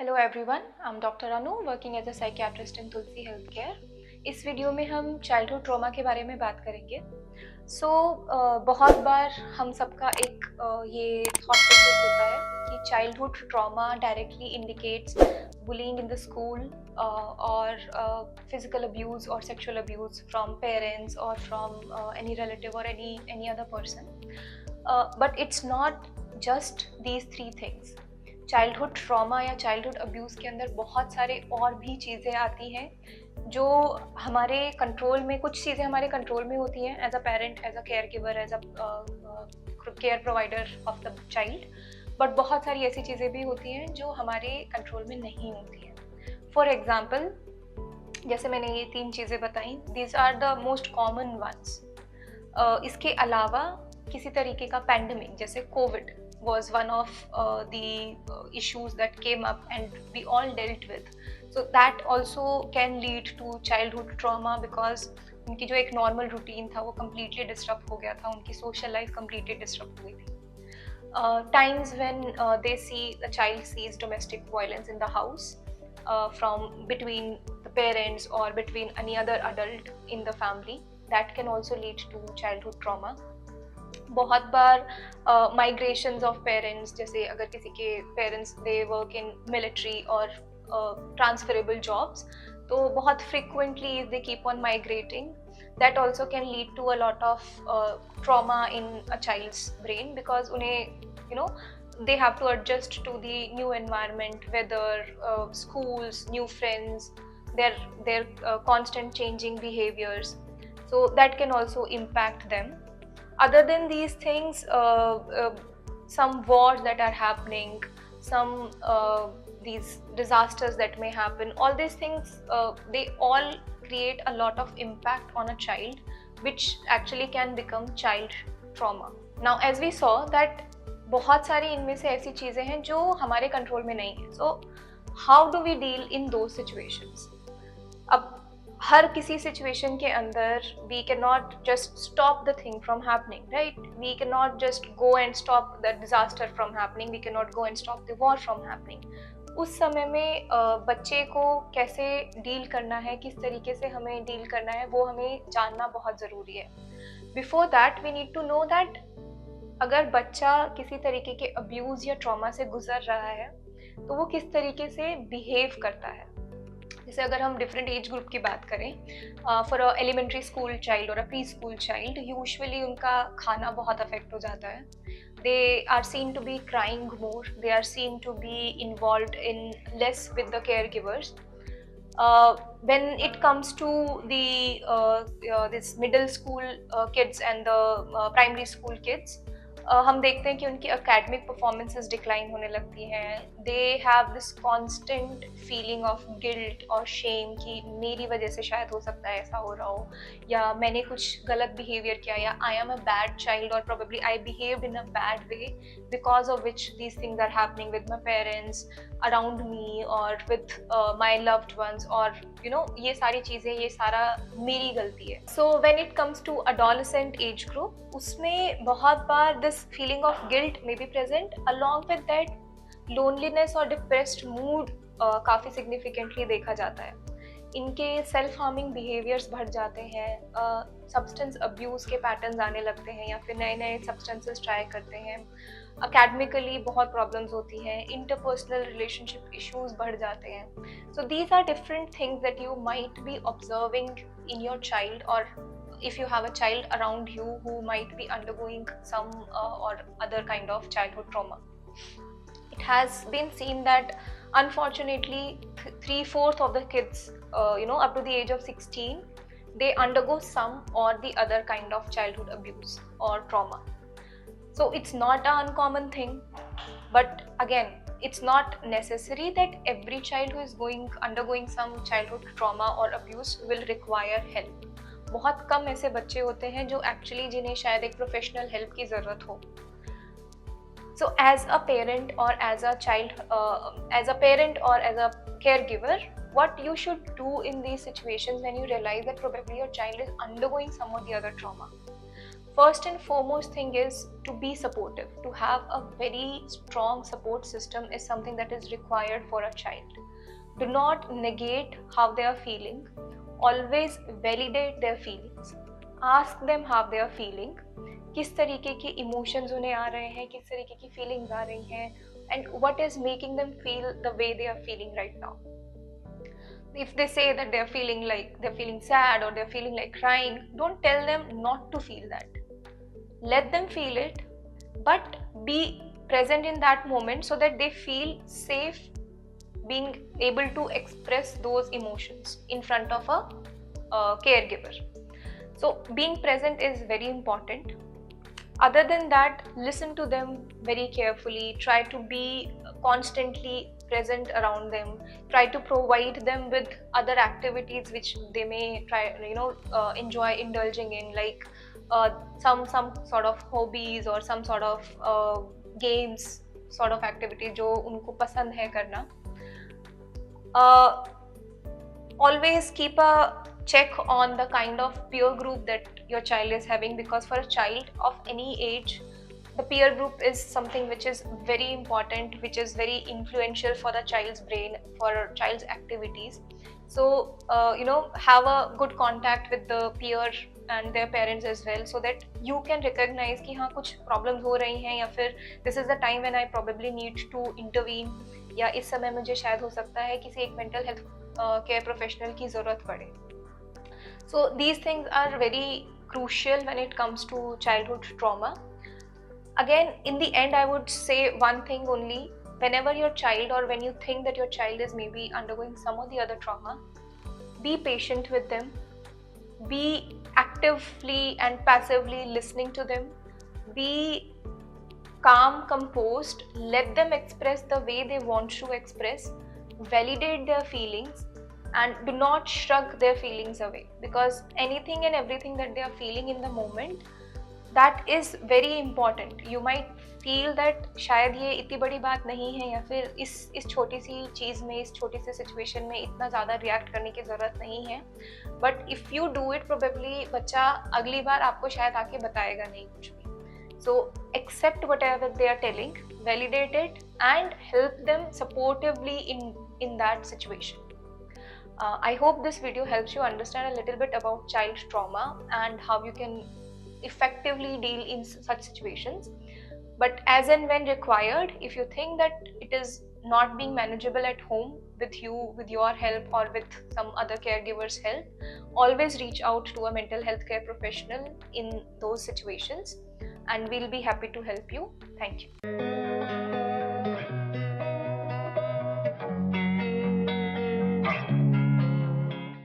Hello everyone, I am doctor Anu working as a psychiatrist in Tulsi health care. इस video में हम childhood trauma के बारे में बात करेंगे। बहुत बार हम सबका एक ये थॉट प्रोसेस होता है कि childhood trauma directly indicates bullying in the school और फिजिकल अब्यूज और सेक्सुअल अब्यूज फ्रॉम पेरेंट्स और फ्रॉम एनी रिलेटिव और any other person, but it's not just these three things. Childhood trauma या childhood abuse के अंदर बहुत सारे और भी चीज़ें आती हैं जो हमारे कंट्रोल में, कुछ चीज़ें हमारे कंट्रोल में होती हैं as a parent, as a care giver, as a care provider of the child, but बहुत सारी ऐसी चीज़ें भी होती हैं जो हमारे कंट्रोल में नहीं होती हैं। फॉर एग्ज़ाम्पल, जैसे मैंने ये 3 चीज़ें बताई, these are the most common ones. इसके अलावा किसी तरीके का पैंडमिक जैसे covid was one of the issues that came up and we all dealt with. So that also can lead to childhood trauma because उनकी जो एक नॉर्मल रूटीन था वो completely disrupt हो गया था, उनकी social life completely disrupt हुई थी। Times when they see the child sees domestic violence in the house from between the parents or between any other adult in the family, that can also lead to childhood trauma. बहुत बार migrations of parents, जैसे अगर किसी के parents they work in military और transferable jobs, तो बहुत frequently they keep on migrating, that also can lead to a lot of trauma in a child's brain because उन्हें they have to adjust to the new environment, whether schools, new friends, their constant changing behaviors, so that can also impact them. Other than these things, some wars that are happening, some these disasters that may happen, all these things, they all create a lot of impact on a child, which actually can become child trauma. Now as we saw that बहुत सारी इनमें से ऐसी चीज़ें हैं जो हमारे control में नहीं है। So how do we deal in those situations? अब हर किसी सिचुएशन के अंदर we can not just stop the thing from happening, right? We can not just go and stop the disaster from happening, we can not go and stop the war from happening. उस समय में बच्चे को कैसे deal करना है, किस तरीके से हमें डील करना है, वो हमें जानना बहुत ज़रूरी है। Before that we need to know that अगर बच्चा किसी तरीके के अब्यूज़ या ट्रॉमा से गुजर रहा है तो वो किस तरीके से बिहेव करता है। जैसे अगर हम डिफरेंट एज ग्रुप की बात करें, for a elementary school child और a preschool child, usually उनका खाना बहुत अफेक्ट हो जाता है। They are seen to be crying more, they are seen to be involved in less with the caregivers. When it comes to the this middle school kids and the primary school kids, हम देखते हैं कि उनकी academic performances decline होने लगती हैं। They have this constant feeling of guilt और Shem कि मेरी वजह से शायद हो सकता है ऐसा हो रहा हो, या मैंने कुछ गलत बिहेवियर किया, या I am a bad child और probably I behaved in a bad way because of which these things are happening with my parents around me और विद माई लव्ड वंस, और ये सारी चीज़ें, ये सारा मेरी गलती है। So when it comes to adolescent age group, उसमें बहुत बार this feeling of guilt may be present, along with that loneliness और डिप्रेस्ड मूड काफ़ी सिग्निफिकेंटली देखा जाता है। इनके सेल्फ हार्मिंग बिहेवियर्स बढ़ जाते हैं, सब्सटेंस अब्यूज़ के पैटर्न्स आने लगते हैं, या फिर नए नए सब्सटेंसेस ट्राई करते हैं। अकेडमिकली बहुत प्रॉब्लम्स होती हैं, इंटरपर्सनल रिलेशनशिप इश्यूज बढ़ जाते हैं। So these are different things that you might be observing in your child, और if you have a child around you who might be undergoing some or other kind of childhood trauma. It has been seen that unfortunately 3/4 of the kids up to the age of 16, they undergo some or the other kind of childhood abuse or trauma. So it's not an uncommon thing, but again, it's not necessary that every child who is undergoing some childhood trauma or abuse will require help. बहुत कम ऐसे बच्चे होते हैं जो actually जिन्हें शायद एक professional help की ज़रूरत हो। सो एज अ पेरेंट और as a child, as a parent और as a care giver, what you should do in these situations when you realize that probably your child is undergoing some or the other trauma. first and foremost thing is to be supportive. To have a very strong support system is something that is required for a child. Do not negate how they are feeling. Always validate their feelings. Ask them how they are feeling. किस तरीके के emotions उन्हें आ रहे हैं, किस तरीके की feelings आ रही हैं, and what is making them feel the way they are feeling right now. If they say that they're feeling sad or they're feeling like crying, don't tell them not to feel that. Let them feel it, but be present in that moment so that they feel safe being able to express those emotions in front of a caregiver. So being present is very important. Other than that, listen to them very carefully. Try to be constantly present around them. Try to provide them with other activities which they may enjoy indulging in, like some sort of hobbies or some sort of games sort of activity जो उनको पसंद है करना. Always keep a check on the kind of peer group that your child is having, because for a child of any age, the peer group is something which is very important, which is very influential for the child's brain, for a child's activities. So have a good contact with the peer and their parents as well, so that you can recognize कि हाँ कुछ problems हो रही हैं, या फिर this is the time when I probably need to intervene, या इस समय मुझे शायद हो सकता है किसी एक mental health care professional की ज़रूरत पड़े. So these things are very crucial when it comes to childhood trauma. Again, in the end, I would say one thing only. Whenever your child, or when you think that your child is maybe undergoing some or the other trauma, be patient with them. Be actively and passively listening to them. Be calm, composed. Let them express the way they want to express. Validate their feelings. And do not shrug their feelings away, because anything and everything that they are feeling in the moment, that is very important. You might feel that शायद ये इतनी बड़ी बात नहीं है, या फिर इस छोटी सी चीज़ में, इस छोटी सी सिचुएशन में इतना ज़्यादा रिएक्ट करने की ज़रूरत नहीं है. But if you do it, probably बच्चा अगली बार आपको शायद आके बताएगा नहीं कुछ भी. So accept whatever they are telling, validate it, and help them supportively in that situation. I hope this video helps you understand a little bit about child trauma and how you can effectively deal in such situations. But as and when required, if you think that it is not being manageable at home with you, with your help, or with some other caregiver's help, always reach out to a mental health care professional in those situations, and we'll be happy to help you. Thank you.